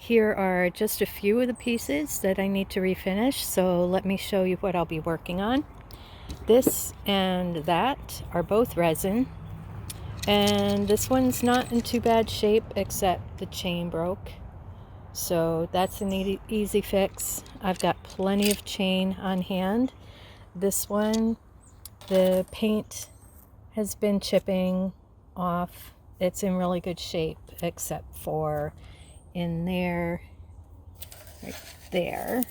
Here are just a few of the pieces that I need to refinish, so let me show you what I'll be working on. This and that are both resin, and this one's not in too bad shape except the chain broke. So that's an easy fix. I've got plenty of chain on hand. This one, the paint has been chipping off. It's in really good shape except for in there, right there,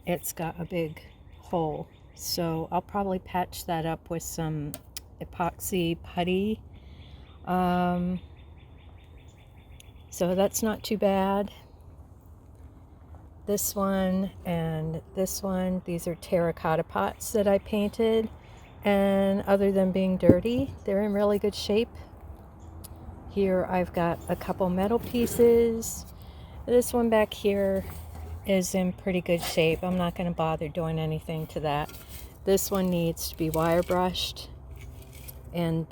it's got a big hole. So I'll probably patch that up with some epoxy putty. So that's not too bad. This one and this one, these are terracotta pots that I painted, and other than being dirty, they're in really good shape. Here I've got a couple metal pieces. This one back here is in pretty good shape. I'm not going to bother doing anything to that. This one needs to be wire brushed and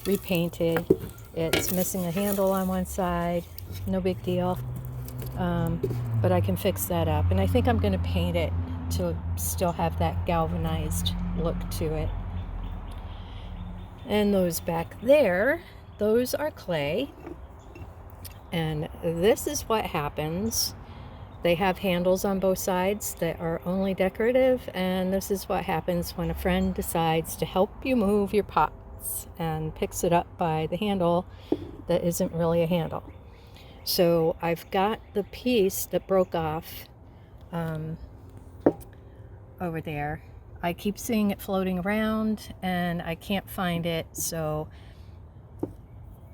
repainted. It's missing a handle on one side. No big deal. But I can fix that up. And I think I'm going to paint it to still have that galvanized look to it. And those back there, those are clay. And this is what happens. They have handles on both sides that are only decorative, and this is what happens when a friend decides to help you move your pots and picks it up by the handle that isn't really a handle. So I've got the piece that broke off over there. I keep seeing it floating around and I can't find it, so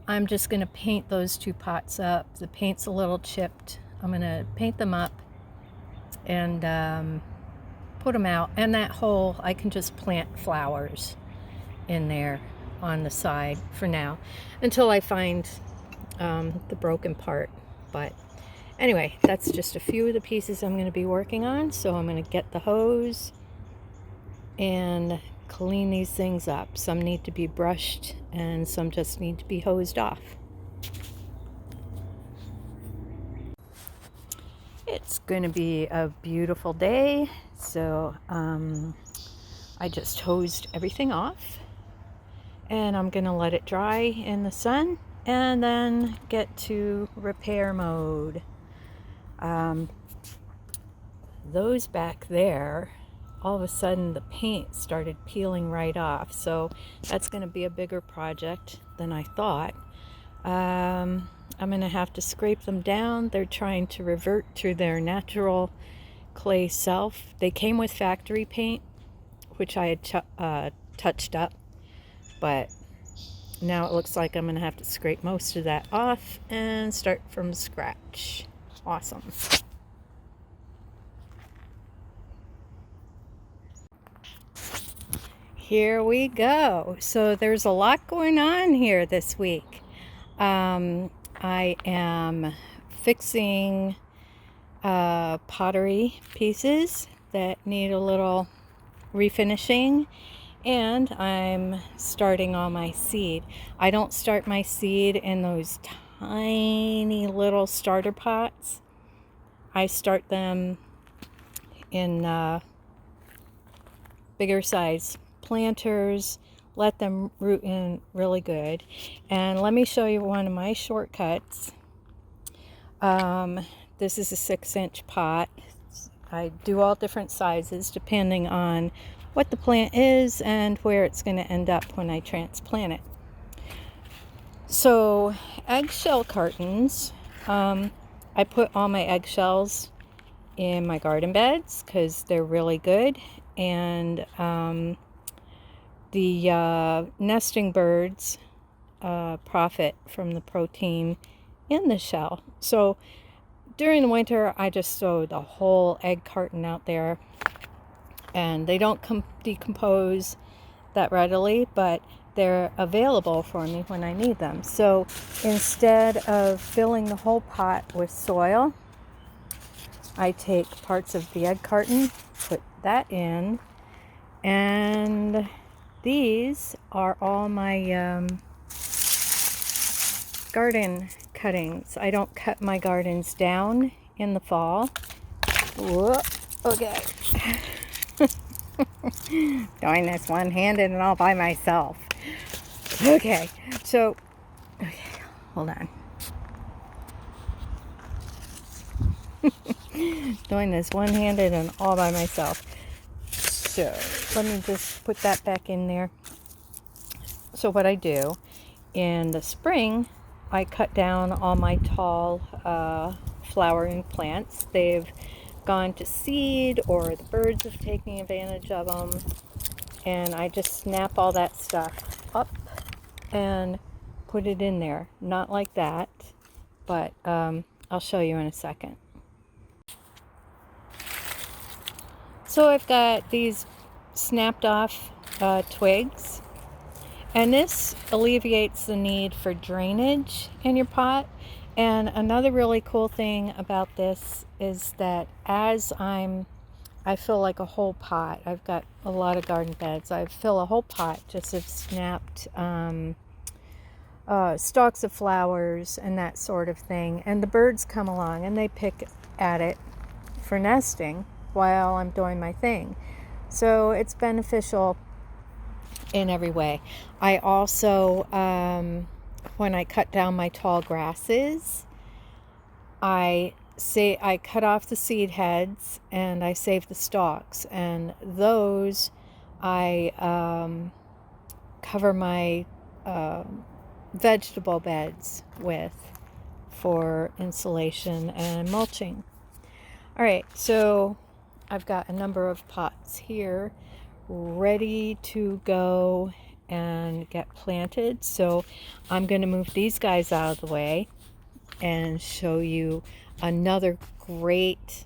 I'm just going to paint those two pots up. The paint's a little chipped. I'm going to paint them up and put them out. And that hole, I can just plant flowers in there on the side for now until I find the broken part. But anyway, that's just a few of the pieces I'm going to be working on. So I'm going to get the hose and clean these things up. Some need to be brushed and some just need to be hosed off. It's going to be a beautiful day, so I just hosed everything off and I'm going to let it dry in the sun and then get to repair mode. Those back there, all of a sudden the paint started peeling right off, so that's going to be a bigger project than I thought. I'm going to have to scrape them down. They're trying to revert to their natural clay self. They came with factory paint, which I had touched up, but now it looks like I'm going to have to scrape most of that off and start from scratch. Awesome. Here we go. So there's a lot going on here this week. I am fixing pottery pieces that need a little refinishing, and I'm starting all my seed. I don't start my seed in those tiny little starter pots. I start them in bigger size planters. Let them root in really good. And let me show you one of my shortcuts. This is a 6-inch pot. I do all different sizes depending on what the plant is and where it's going to end up when I transplant it. So eggshell cartons, I put all my eggshells in my garden beds because they're really good, and the nesting birds profit from the protein in the shell. So during the winter, I just throw the whole egg carton out there, and they don't decompose that readily, but they're available for me when I need them. So instead of filling the whole pot with soil, I take parts of the egg carton, put that in, and these are all my garden cuttings. I don't cut my gardens down in the fall. Whoa, okay. Doing this one-handed and all by myself. Okay, so, okay, hold on. Doing this one-handed and all by myself. So, let me just put that back in there. So what I do, in the spring, I cut down all my tall flowering plants. They've gone to seed or the birds have taken advantage of them. And I just snap all that stuff up and put it in there. Not like that, but I'll show you in a second. So I've got these snapped off twigs, and this alleviates the need for drainage in your pot. And another really cool thing about this is that as I fill like a whole pot. I've got a lot of garden beds. I fill a whole pot just of snapped stalks of flowers and that sort of thing. And the birds come along and they pick at it for nesting while I'm doing my thing. So it's beneficial in every way. I also, when I cut down my tall grasses, I cut off the seed heads and I save the stalks, and those I cover my vegetable beds with for insulation and mulching. All right, so I've got a number of pots here ready to go and get planted. So I'm going to move these guys out of the way and show you another great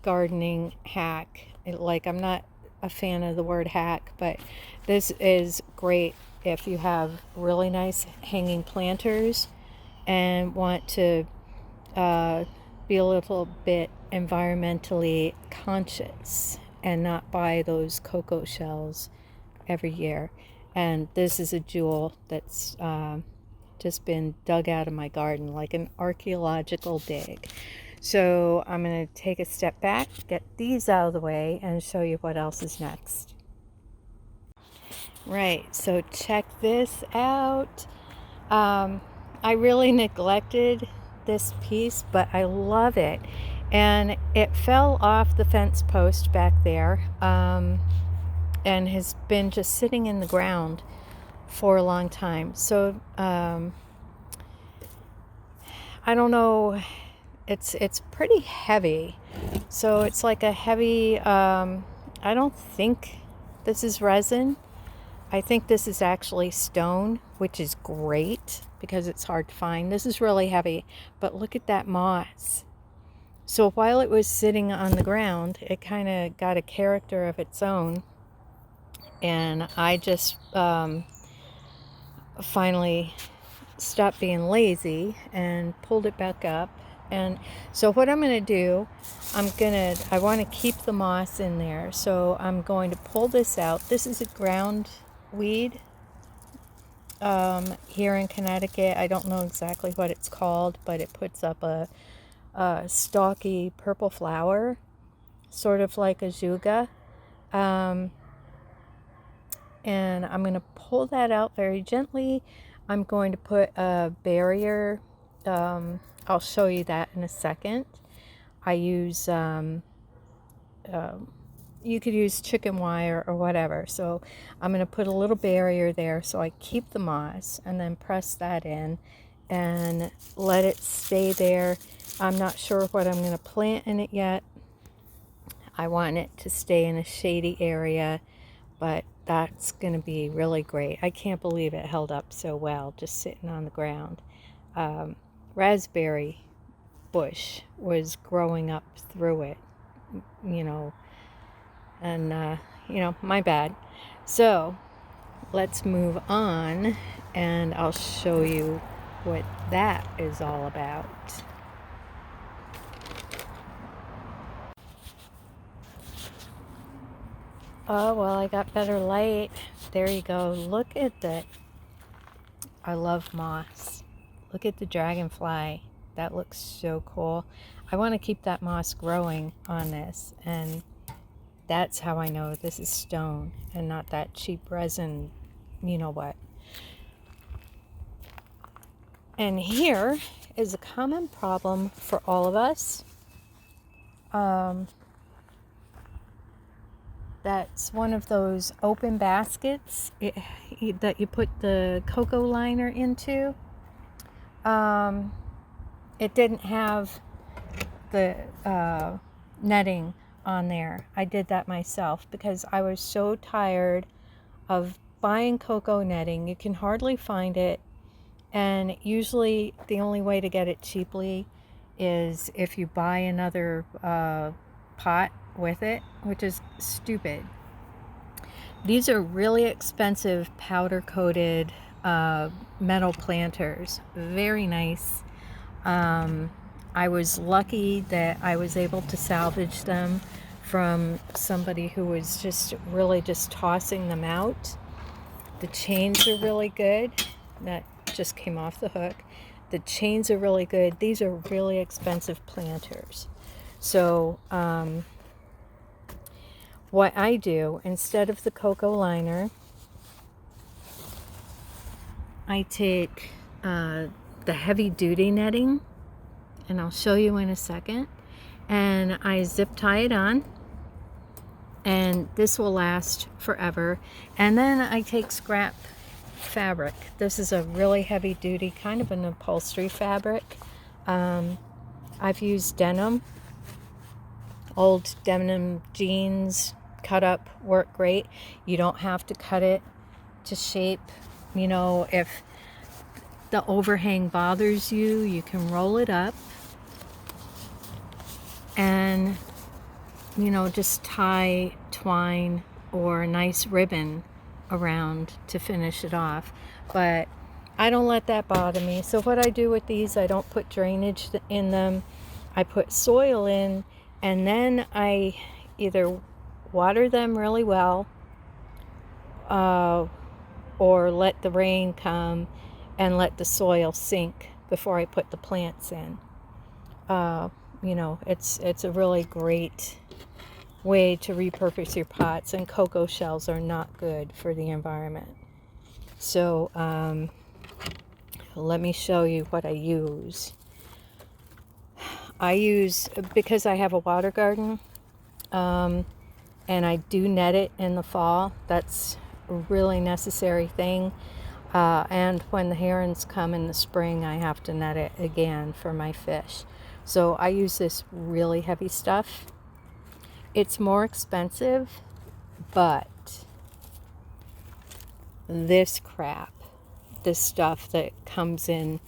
gardening hack. I'm not a fan of the word hack, but this is great if you have really nice hanging planters and want to be a little bit environmentally conscious and not buy those cocoa shells every year. And this is a jewel that's just been dug out of my garden like an archaeological dig. So I'm going to take a step back, get these out of the way, and show you what else is next. Right, so check this out. I really neglected this piece, but I love it. And it fell off the fence post back there and has been just sitting in the ground for a long time. So I don't know, it's pretty heavy. So it's like a heavy, I don't think this is resin. I think this is actually stone, which is great because it's hard to find. This is really heavy, but look at that moss. So while it was sitting on the ground, it kind of got a character of its own. And I just finally stopped being lazy and pulled it back up. And so what I'm going to do, I want to keep the moss in there. So I'm going to pull this out. This is a ground weed here in Connecticut. I don't know exactly what it's called, but it puts up a stalky purple flower, sort of like a zuga. And I'm going to pull that out very gently. I'm going to put a barrier. I'll show you that in a second. I use, you could use chicken wire or whatever. So I'm going to put a little barrier there so I keep the moss, and then press that in and let it stay there. I'm not sure what I'm going to plant in it yet. I want it to stay in a shady area, but that's going to be really great. I can't believe it held up so well just sitting on the ground. Raspberry bush was growing up through it, and my bad. So let's move on and I'll show you what that is all about. Oh, well, I got better light. There you go. Look at that. I love moss. Look at the dragonfly. That looks so cool. I want to keep that moss growing on this, and that's how I know this is stone and not that cheap resin, you know what. And here is a common problem for all of us. That's one of those open baskets that you put the cocoa liner into. It didn't have the netting on there. I did that myself because I was so tired of buying cocoa netting. You can hardly find it, and usually the only way to get it cheaply is if you buy another pot with it, which is stupid. These are really expensive powder coated metal planters. Very nice. I was lucky that I was able to salvage them from somebody who was just really just tossing them out. The chains are really good. That just came off the hook. The chains are really good. These are really expensive planters. So what I do, instead of the cocoa liner, I take the heavy duty netting, and I'll show you in a second, and I zip tie it on, and this will last forever. And then I take scrap fabric. This is a really heavy duty, kind of an upholstery fabric. I've used denim. Old denim jeans cut up work great. You don't have to cut it to shape. You know, if the overhang bothers you, you can roll it up and, you know, just tie twine or a nice ribbon around to finish it off. But I don't let that bother me. So what I do with these, I don't put drainage in them. I put soil in, and then I either water them really well or let the rain come and let the soil sink before I put the plants in. You know, it's a really great way to repurpose your pots, and cocoa shells are not good for the environment. So let me show you what I use. Because I have a water garden, and I do net it in the fall. That's a really necessary thing. And when the herons come in the spring, I have to net it again for my fish. So I use this really heavy stuff. It's more expensive, but this crap, this stuff that comes in,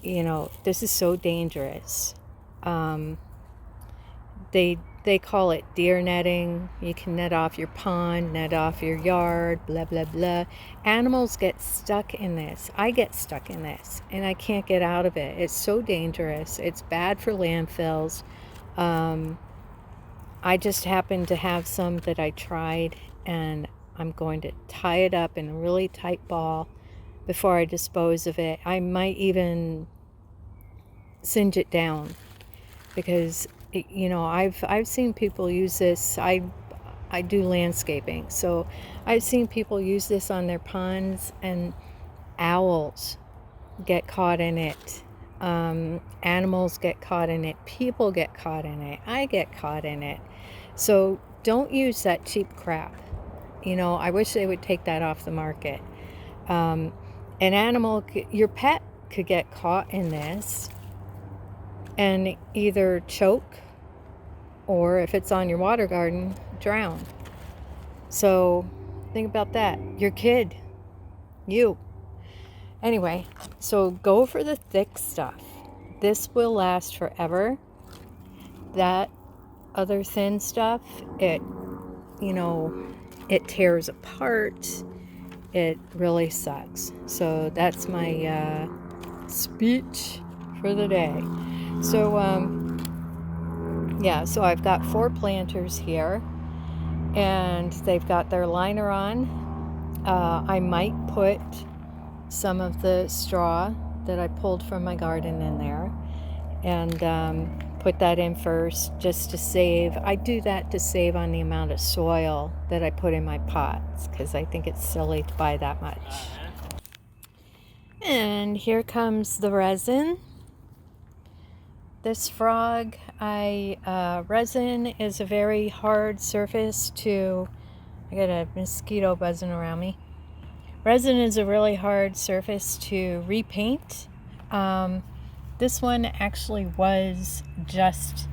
you know, this is so dangerous. They call it deer netting. You can net off your pond, net off your yard, blah, blah, blah. Animals get stuck in this. I get stuck in this, and I can't get out of it. It's so dangerous. It's bad for landfills. I just happen to have some that I tried, and I'm going to tie it up in a really tight ball before I dispose of it. I might even singe it down because, you know, I've seen people use this. I do landscaping, so I've seen people use this on their ponds, and owls get caught in it. Animals get caught in it. People get caught in it. I get caught in it. So don't use that cheap crap. You know, I wish they would take that off the market. An animal, your pet could get caught in this and either choke, or if it's on your water garden, drown. So think about that. Your kid, you. Anyway, so go for the thick stuff. This will last forever. That other thin stuff, it, you know, it tears apart. It really sucks. So that's my speech for the day. So yeah, so I've got 4 planters here, and they've got their liner on. I might put some of the straw that I pulled from my garden in there, and put that in first just to save. I do that to save on the amount of soil that I put in my pots, because I think it's silly to buy that much. And here comes the resin. This frog, resin is a very hard surface to, I got a mosquito buzzing around me. Resin is a really hard surface to repaint. This one actually was just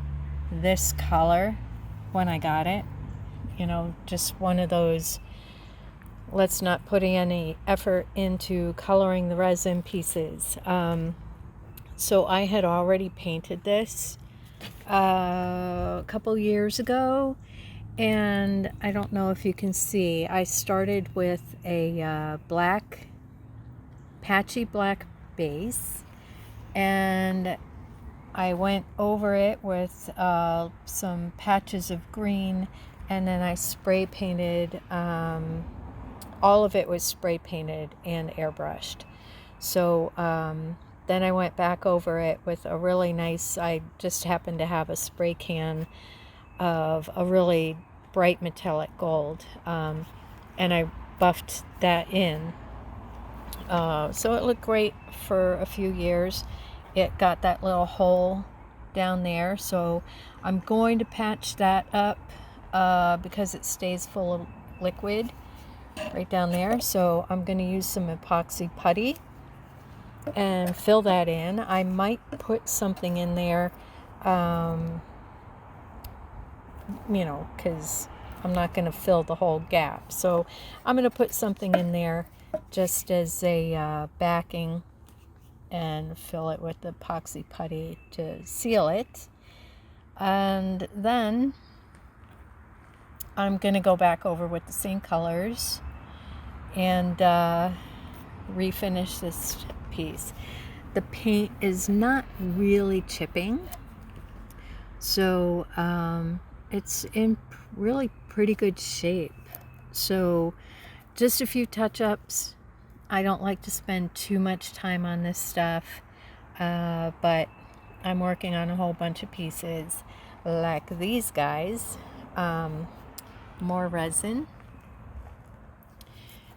this color when I got it. You know, just one of those, let's not put any effort into coloring the resin pieces. So I had already painted this a couple years ago, and I don't know if you can see, I started with a patchy black base, and I went over it with some patches of green, and then I spray painted, all of it was spray painted and airbrushed. So then I went back over it with a really nice, I just happened to have a spray can of a really bright metallic gold, and I buffed that in. So it looked great for a few years. It got that little hole down there, so I'm going to patch that up because it stays full of liquid right down there. So I'm going to use some epoxy putty and fill that in. I might put something in there, you know, because I'm not going to fill the whole gap. So I'm going to put something in there just as a backing and fill it with the epoxy putty to seal it. And then I'm going to go back over with the same colors and refinish this piece. The paint is not really chipping, so it's in really pretty good shape. So just a few touch-ups. I don't like to spend too much time on this stuff, but I'm working on a whole bunch of pieces like these guys. More resin.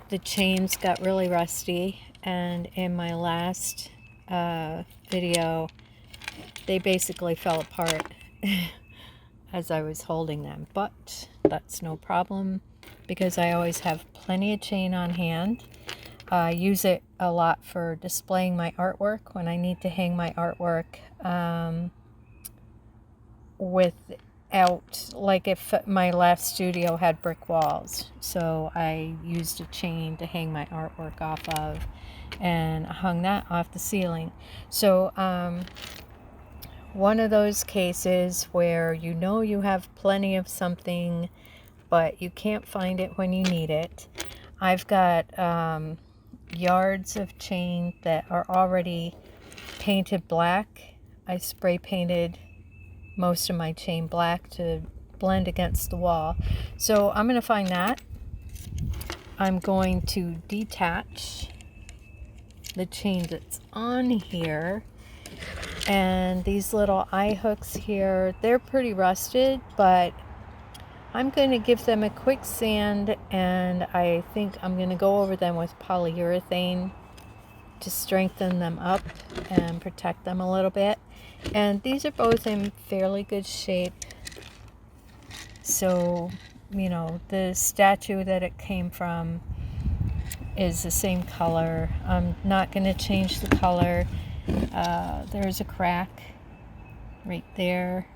The chains got really rusty, and in my last video they basically fell apart as I was holding them, but that's no problem because I always have plenty of chain on hand. I use it a lot for displaying my artwork when I need to hang my artwork without, like if my last studio had brick walls, so I used a chain to hang my artwork off of and hung that off the ceiling. So one of those cases where you know you have plenty of something but you can't find it when you need it. I've got yards of chain that are already painted black. I spray painted most of my chain black to blend against the wall. So I'm going to find that. I'm going to detach the chain that's on here, and these little eye hooks here, they're pretty rusted, but I'm going to give them a quick sand, and I think I'm going to go over them with polyurethane to strengthen them up and protect them a little bit. And these are both in fairly good shape. So, you know, the statue that it came from is the same color. I'm not going to change the color. There's a crack right there.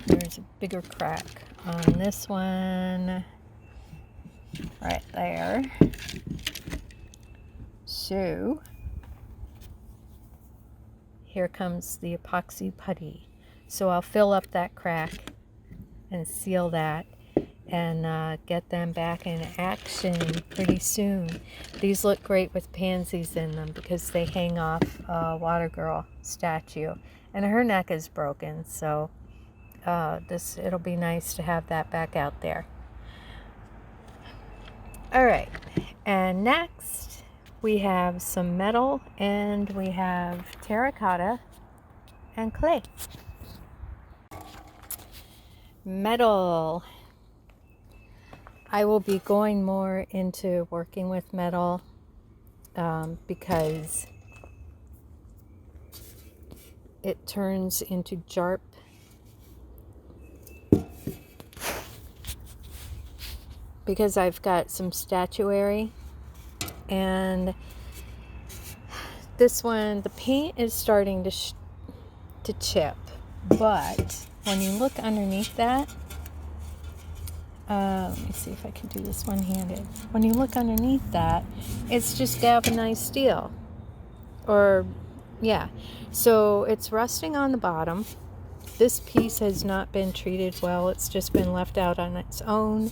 There's a bigger crack on this one right there. So here comes the epoxy putty. So I'll fill up that crack and seal that and get them back in action pretty soon. These look great with pansies in them because they hang off a water girl statue, and her neck is broken, so it'll be nice to have that back out there. All right, and next We have some metal, and we have terracotta and clay. Metal. I will be going more into working with metal because it turns into jarp. Because I've got some statuary, and this one, the paint is starting to chip, but when you look underneath that, let me see if I can do this one-handed. When you look underneath that, it's just galvanized steel, or yeah, so it's rusting on the bottom. This piece has not been treated well. It's just been left out on its own.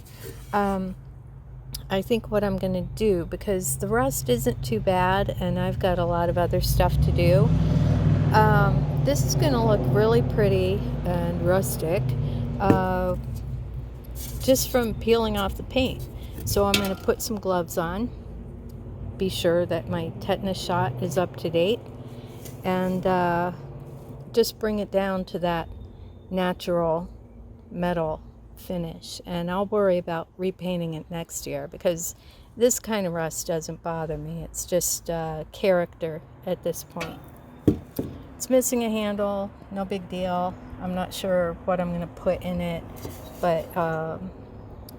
I think what I'm going to do, because the rust isn't too bad and I've got a lot of other stuff to do, this is going to look really pretty and rustic just from peeling off the paint. So I'm going to put some gloves on, be sure that my tetanus shot is up to date, and just bring it down to that natural metal finish. And I'll worry about repainting it next year, because this kind of rust doesn't bother me. It's just character at this point. It's missing a handle, no big deal. I'm not sure what I'm going to put in it, but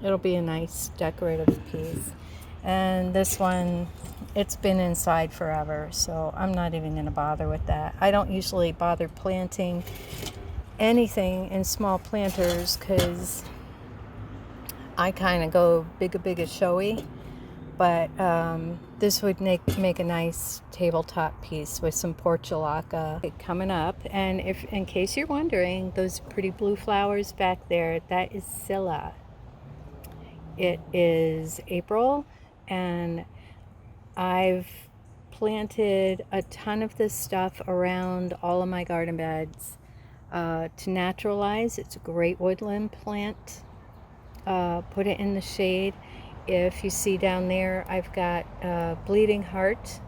it'll be a nice decorative piece. And this one, it's been inside forever, so I'm not even going to bother with that. I don't usually bother planting anything in small planters because I kind of go big a showy, but this would make a nice tabletop piece with some portulaca coming up. And if, in case you're wondering, those pretty blue flowers back there, that is Scilla. It is April, and I've planted a ton of this stuff around all of my garden beds to naturalize. It's a great woodland plant. Put it in the shade. If you see down there, I've got bleeding heart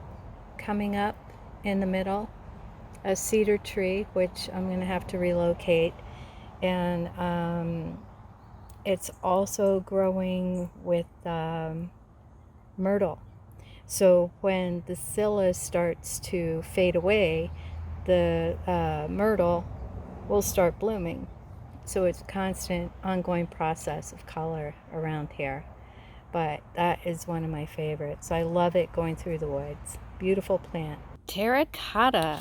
coming up in the middle, a cedar tree, which I'm going to have to relocate, and it's also growing with myrtle. So when the scilla starts to fade away, the myrtle will start blooming. So it's a constant, ongoing process of color around here. But that is one of my favorites. I love it going through the woods. Beautiful plant. Terracotta.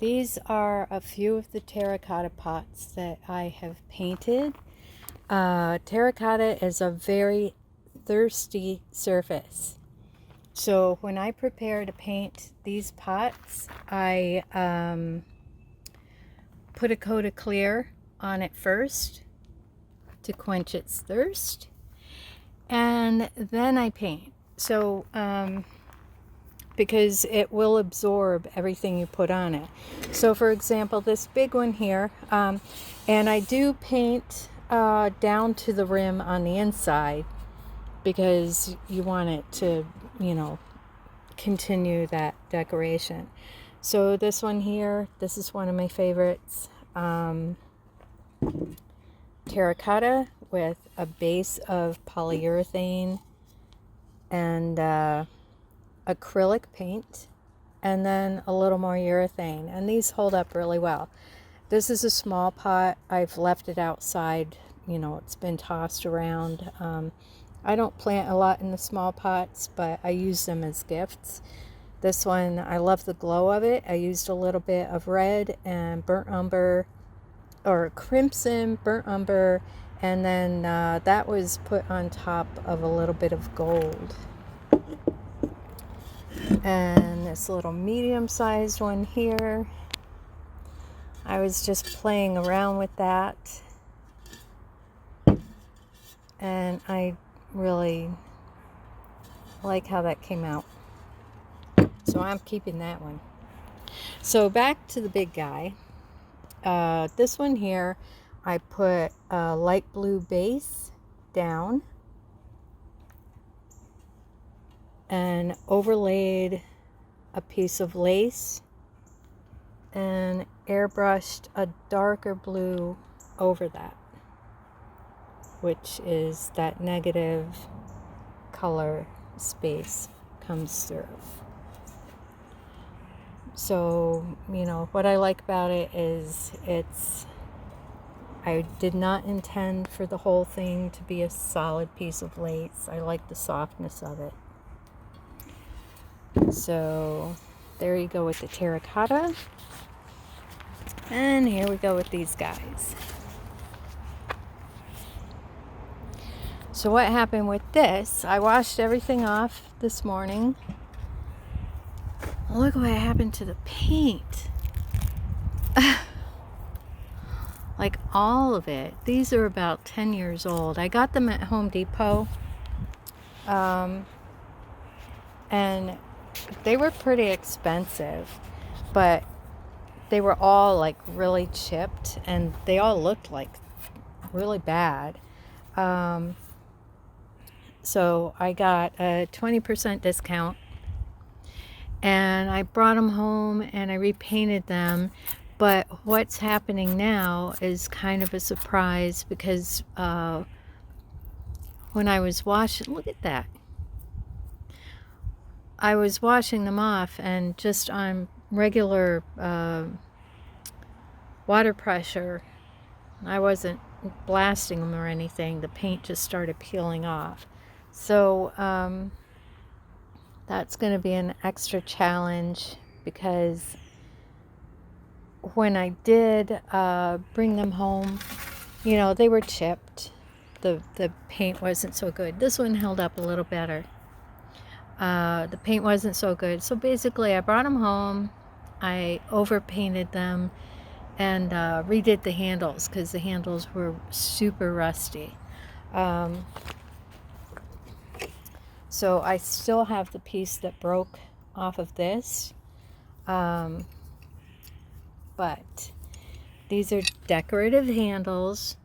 These are a few of the terracotta pots that I have painted. Terracotta is a very thirsty surface. So when I prepare to paint these pots, I put a coat of clear on it first to quench its thirst, and then I paint. So because it will absorb everything you put on it. So for example, this big one here, and I do paint down to the rim on the inside because you want it to, you know, continue that decoration. So this one here, this is one of my favorites. Terracotta with a base of polyurethane and acrylic paint, and then a little more urethane, and these hold up really well. This is a small pot. I've left it outside, you know, it's been tossed around. I don't plant a lot in the small pots, but I use them as gifts. This one, I love the glow of it. I used a little bit of red and burnt umber, or crimson, burnt umber, and then that was put on top of a little bit of gold. And this little medium-sized one here, I was just playing around with that, and I really like how that came out. So I'm keeping that one. So back to the big guy. This one here, I put a light blue base down, and overlaid a piece of lace and airbrushed a darker blue over that, which is that negative color space comes through. So, you know, what I like about it is I did not intend for the whole thing to be a solid piece of lace. I like the softness of it. So there you go with the terracotta. And here we go with these guys. So what happened with this, I washed everything off this morning. Look what happened to the paint. Like all of it. These are about 10 years old. I got them at Home Depot. And they were pretty expensive, but they were all like really chipped and they all looked like really bad. So I got a 20% discount and I brought them home and I repainted them. But what's happening now is kind of a surprise because when I was washing, look at that. I was washing them off and just on regular water pressure, I wasn't blasting them or anything, the paint just started peeling off. So that's going to be an extra challenge because when I did bring them home, you know, they were chipped. The paint wasn't so good. This one held up a little better. The paint wasn't so good. So basically I brought them home, I overpainted them and redid the handles because the handles were super rusty. So I still have the piece that broke off of this. But these are decorative handles.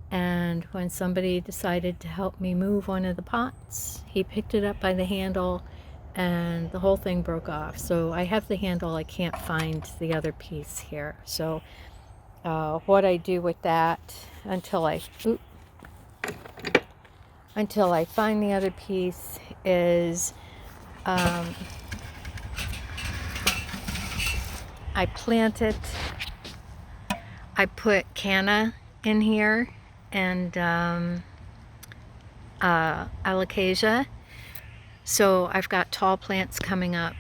And when somebody decided to help me move one of the pots, he picked it up by the handle and the whole thing broke off. So I have the handle, I can't find the other piece here. So what I do with that until I find the other piece is I plant it, I put canna in here and alocasia. So I've got tall plants coming up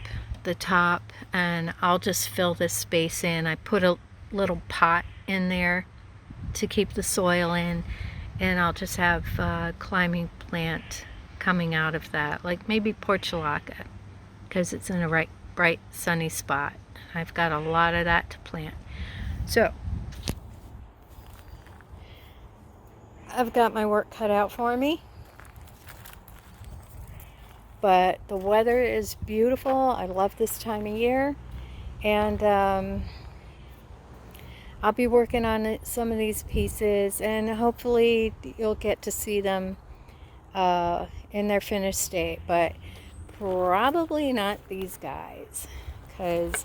the top and I'll just fill this space in. I put a little pot in there to keep the soil in and I'll just have a climbing plant coming out of that, like maybe portulaca, because it's in a bright sunny spot. I've got a lot of that to plant. So I've got my work cut out for me, but the weather is beautiful. I love this time of year, and I'll be working on some of these pieces and hopefully you'll get to see them in their finished state, but probably not these guys because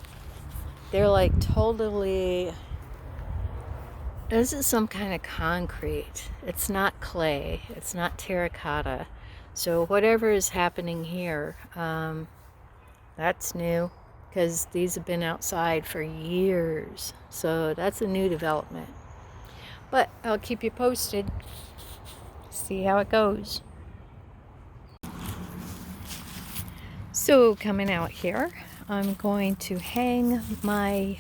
they're like totally, this is some kind of concrete. It's not clay, it's not terracotta. So whatever is happening here, that's new because these have been outside for years. So that's a new development. But I'll keep you posted. See how it goes. So coming out here, I'm going to hang my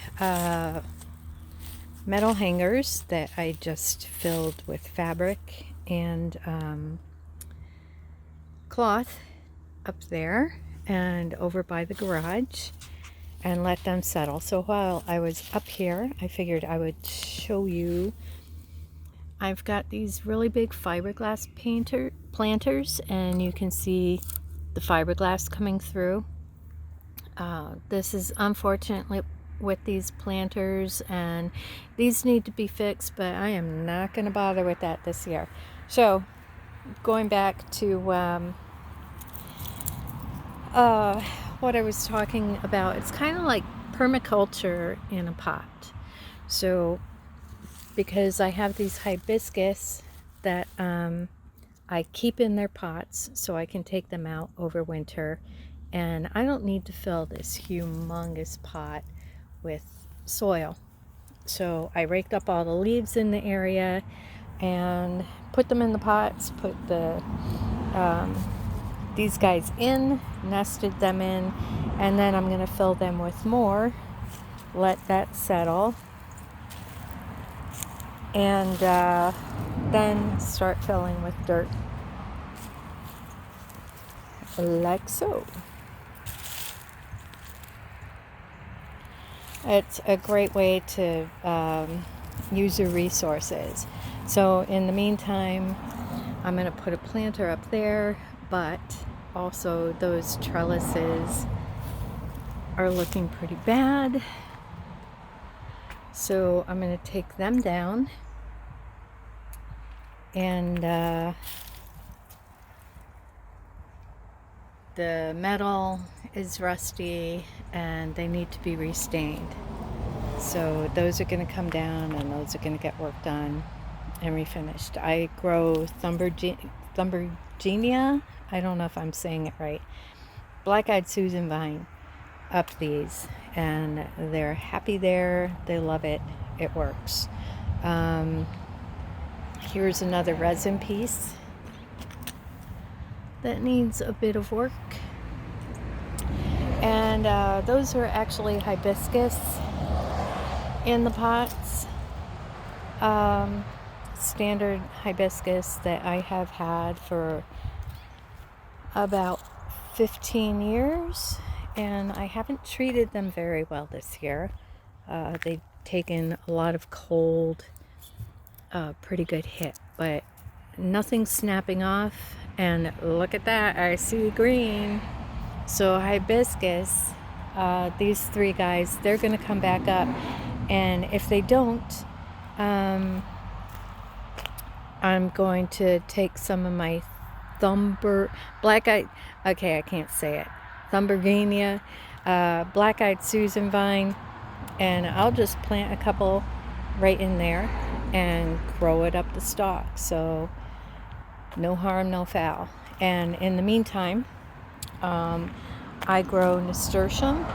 metal hangers that I just filled with fabric and cloth up there and over by the garage and let them settle. So while I was up here, I figured I would show you. I've got these really big fiberglass planters and you can see the fiberglass coming through. This is unfortunately with these planters and these need to be fixed, but I am not going to bother with that this year. So going back to what I was talking about, it's kind of like permaculture in a pot. So because I have these hibiscus that I keep in their pots so I can take them out over winter, and I don't need to fill this humongous pot with soil. So I raked up all the leaves in the area and put them in the pots, put these guys in, nested them in, and then I'm going to fill them with more, let that settle, and then start filling with dirt, like so. It's a great way to use your resources. So in the meantime, I'm going to put a planter up there, but also those trellises are looking pretty bad. So I'm going to take them down, and the metal is rusty and they need to be restained. So those are going to come down and those are going to get worked on and refinished. I grow Thumbergenia, I don't know if I'm saying it right, black-eyed Susan vine up these, and they're happy there. They love it. It works. Here's another resin piece that needs a bit of work, and those are actually hibiscus in the pots, standard hibiscus that I have had for about 15 years, and I haven't treated them very well this year. They've taken a lot of cold, pretty good hit, but nothing's snapping off. And look at that, I see green. So hibiscus, these three guys, they're going to come back up, and if they don't, I'm going to take some of my black-eyed, okay, I can't say it, Thumbergenia, black-eyed Susan vine, and I'll just plant a couple right in there and grow it up the stalk. So no harm, no foul. And in the meantime, I grow nasturtium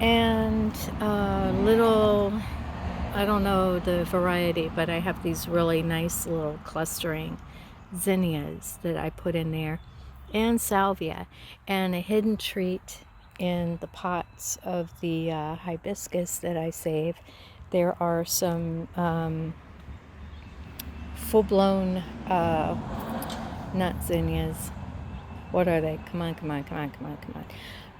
and little, I don't know the variety, but I have these really nice little clustering zinnias that I put in there, and salvia, and a hidden treat in the pots of the hibiscus that I save. There are some full-blown, not zinnias. What are they? Come on.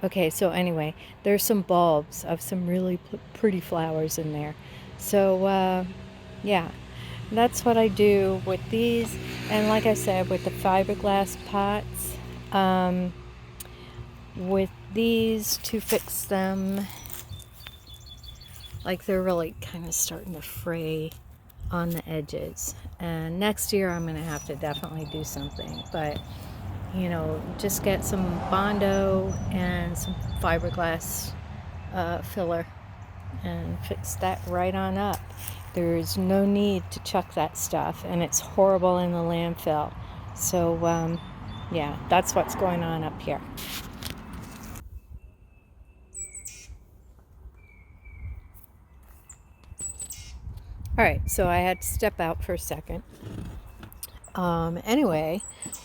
Okay, so anyway, there's some bulbs of some really pretty flowers in there. So, yeah, that's what I do with these. And like I said, with the fiberglass pots, with these, to fix them, like they're really kind of starting to fray on the edges. And next year I'm going to have to definitely do something, but you know, just get some Bondo and some fiberglass filler and fix that right on up. There's no need to chuck that stuff, and it's horrible in the landfill. So yeah, that's what's going on up here. Alright, so I had to step out for a second. Anyway,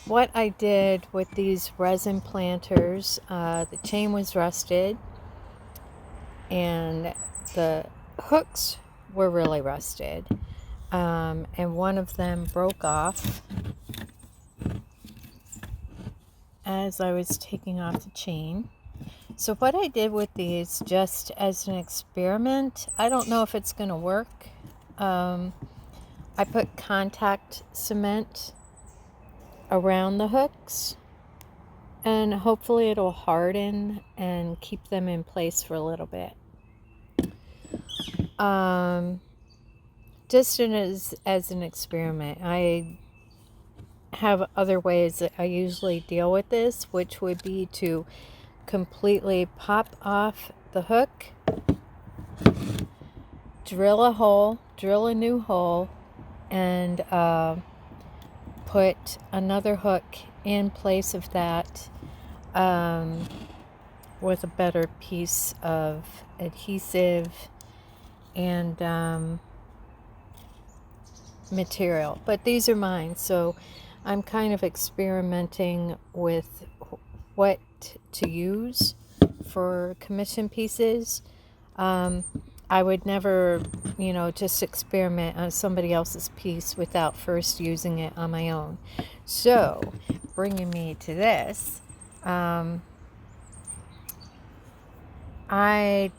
what I did with these resin planters, the chain was rusted and the hooks were really rusted, and one of them broke off as I was taking off the chain. So what I did with these, just as an experiment, I don't know if it's going to work, I put contact cement around the hooks, and hopefully it'll harden and keep them in place for a little bit. Just as an experiment. I have other ways that I usually deal with this, which would be to completely pop off the hook, drill a new hole, and put another hook in place of that with a better piece of adhesive and material. But these are mine, so I'm kind of experimenting with what to use for commission pieces. I would never, just experiment on somebody else's piece without first using it on my own. So, bringing me to this, I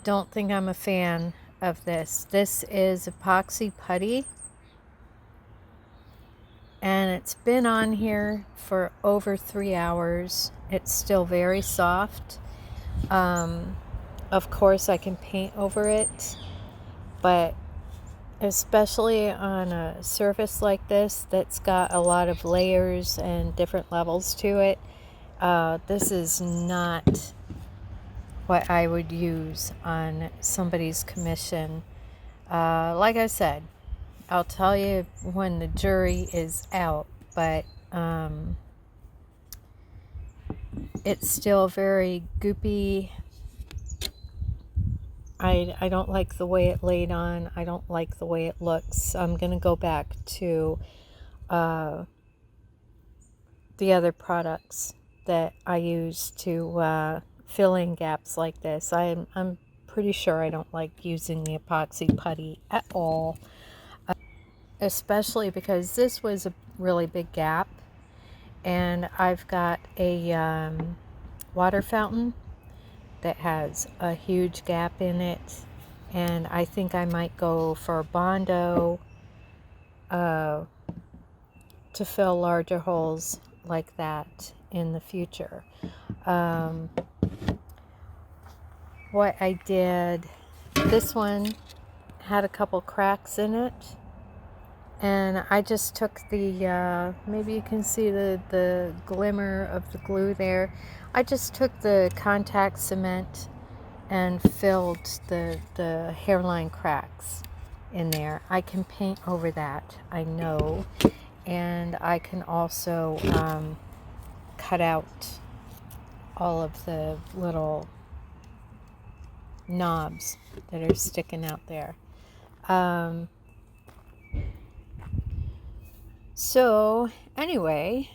don't think I'm a fan of this. This is epoxy putty, and it's been on here for over 3 hours. It's still very soft. Of course, I can paint over it, but especially on a surface like this that's got a lot of layers and different levels to it, this is not what I would use on somebody's commission. Like I said, I'll tell you when the jury is out, but it's still very goopy. I don't like the way it laid on. I don't like the way it looks. I'm going to go back to the other products that I use to fill in gaps like this. I'm pretty sure I don't like using the epoxy putty at all, especially because this was a really big gap, and I've got a water fountain that has a huge gap in it, and I think I might go for Bondo to fill larger holes like that in the future. What I did, this one had a couple cracks in it, and I just took the, maybe you can see the glimmer of the glue there. I just took the contact cement and filled the hairline cracks in there. I can paint over that, I know, and I can also cut out all of the little knobs that are sticking out there. So anyway,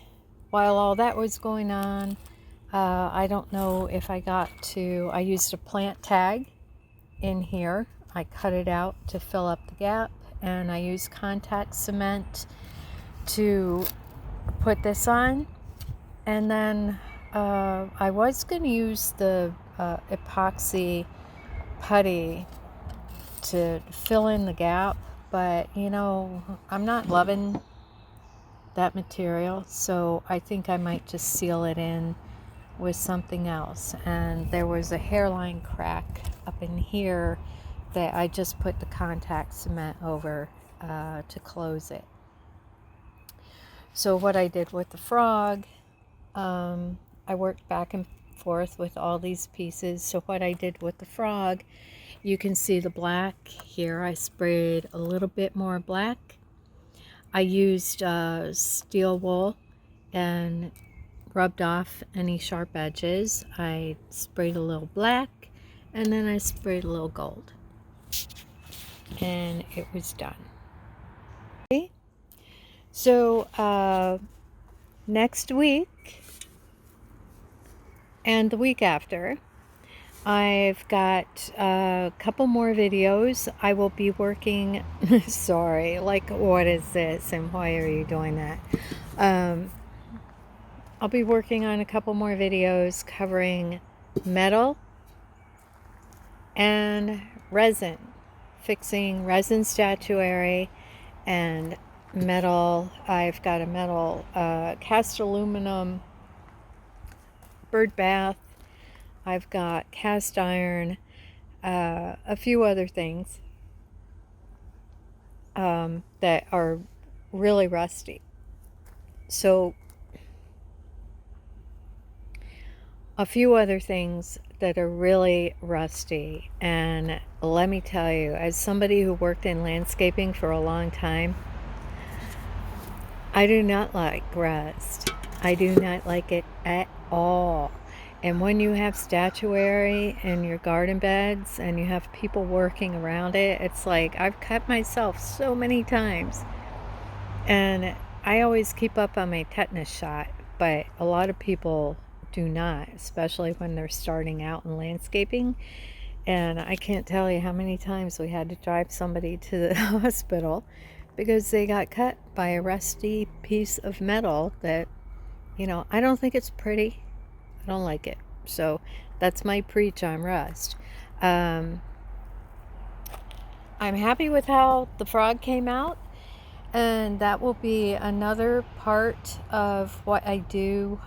while all that was going on, I don't know if I used a plant tag in here. I cut it out to fill up the gap, and I used contact cement to put this on. And then I was going to use the epoxy putty to fill in the gap, but I'm not loving that material, so I think I might just seal it in with something else. And there was a hairline crack up in here that I just put the contact cement over to close it. So what I did with the frog, I worked back and forth with all these pieces. So what I did with the frog, you can see the black here. I sprayed a little bit more black. I used steel wool and rubbed off any sharp edges. I sprayed a little black, and then I sprayed a little gold, and it was done. Okay. So next week and the week after, I've got a couple more videos. I will be working, sorry, like what is this and why are you doing that? I'll be working on a couple more videos covering metal and resin, fixing resin statuary and metal. I've got a metal cast aluminum bird bath. I've got cast iron, a few other things that are really rusty. So a few other things that are really rusty, and let me tell you, as somebody who worked in landscaping for a long time, I do not like rust. I do not like it at all. And when you have statuary in your garden beds and you have people working around it, it's like I've cut myself so many times. And I always keep up on my tetanus shot, but a lot of people do not, especially when they're starting out in landscaping. And I can't tell you how many times we had to drive somebody to the hospital because they got cut by a rusty piece of metal that, I don't think it's pretty. I don't like it. So that's my preach on rust. I'm happy with how the frog came out. And that will be another part of what I do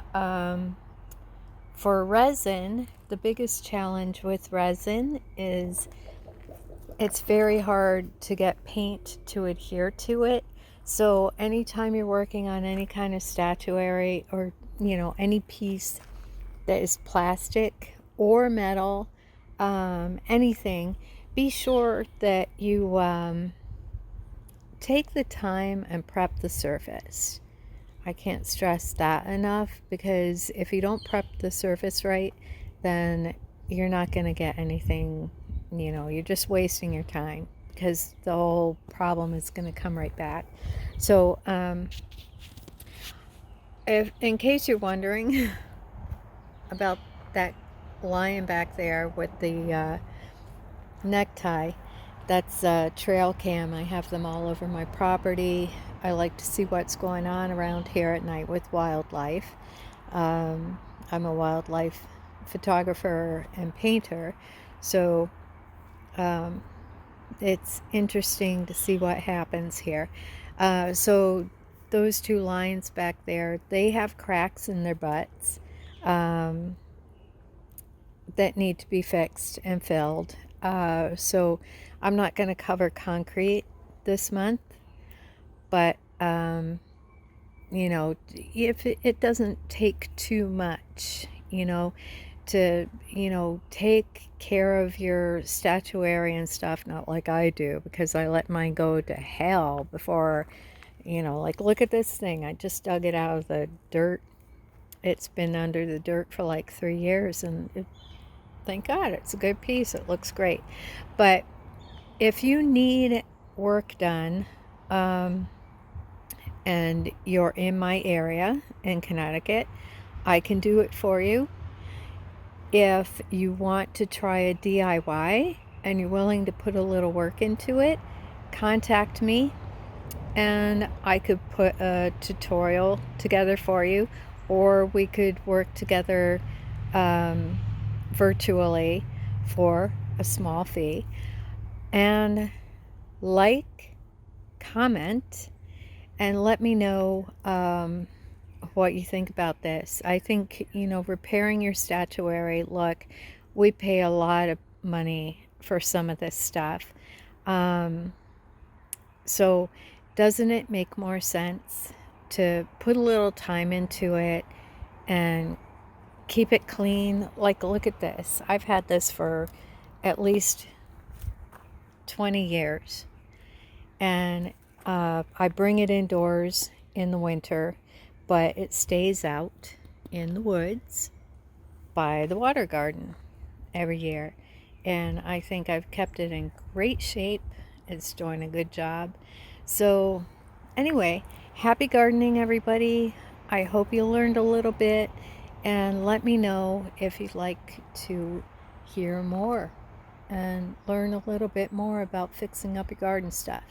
for resin. The biggest challenge with resin is it's very hard to get paint to adhere to it. So anytime you're working on any kind of statuary or, any piece that is plastic or metal, anything, be sure that you take the time and prep the surface. I can't stress that enough, because if you don't prep the surface right, then you're not going to get anything, you're just wasting your time, because the whole problem is going to come right back. So, if in case you're wondering about that lion back there with the necktie, that's trail cam. I have them all over my property. I like to see what's going on around here at night with wildlife. I'm a wildlife photographer and painter, so it's interesting to see what happens here. So those two lines back there, they have cracks in their butts that need to be fixed and filled. So I'm not going to cover concrete this month, but if it doesn't take too much, to take care of your statuary and stuff, not like I do, because I let mine go to hell before, like, look at this thing. I just dug it out of the dirt. It's been under the dirt for like 3 years, and thank God, it's a good piece. It looks great. But if you need work done, and you're in my area in Connecticut, I can do it for you. If you want to try a DIY and you're willing to put a little work into it, contact me and I could put a tutorial together for you, or we could work together virtually for a small fee. And like, comment, and let me know what you think about this. I think, repairing your statuary, look, we pay a lot of money for some of this stuff. So doesn't it make more sense to put a little time into it and keep it clean? Like, look at this. I've had this for at least 20 years. And I bring it indoors in the winter, but it stays out in the woods by the water garden every year. And I think I've kept it in great shape. It's doing a good job. So anyway, happy gardening, everybody. I hope you learned a little bit, and let me know if you'd like to hear more and learn a little bit more about fixing up your garden stuff.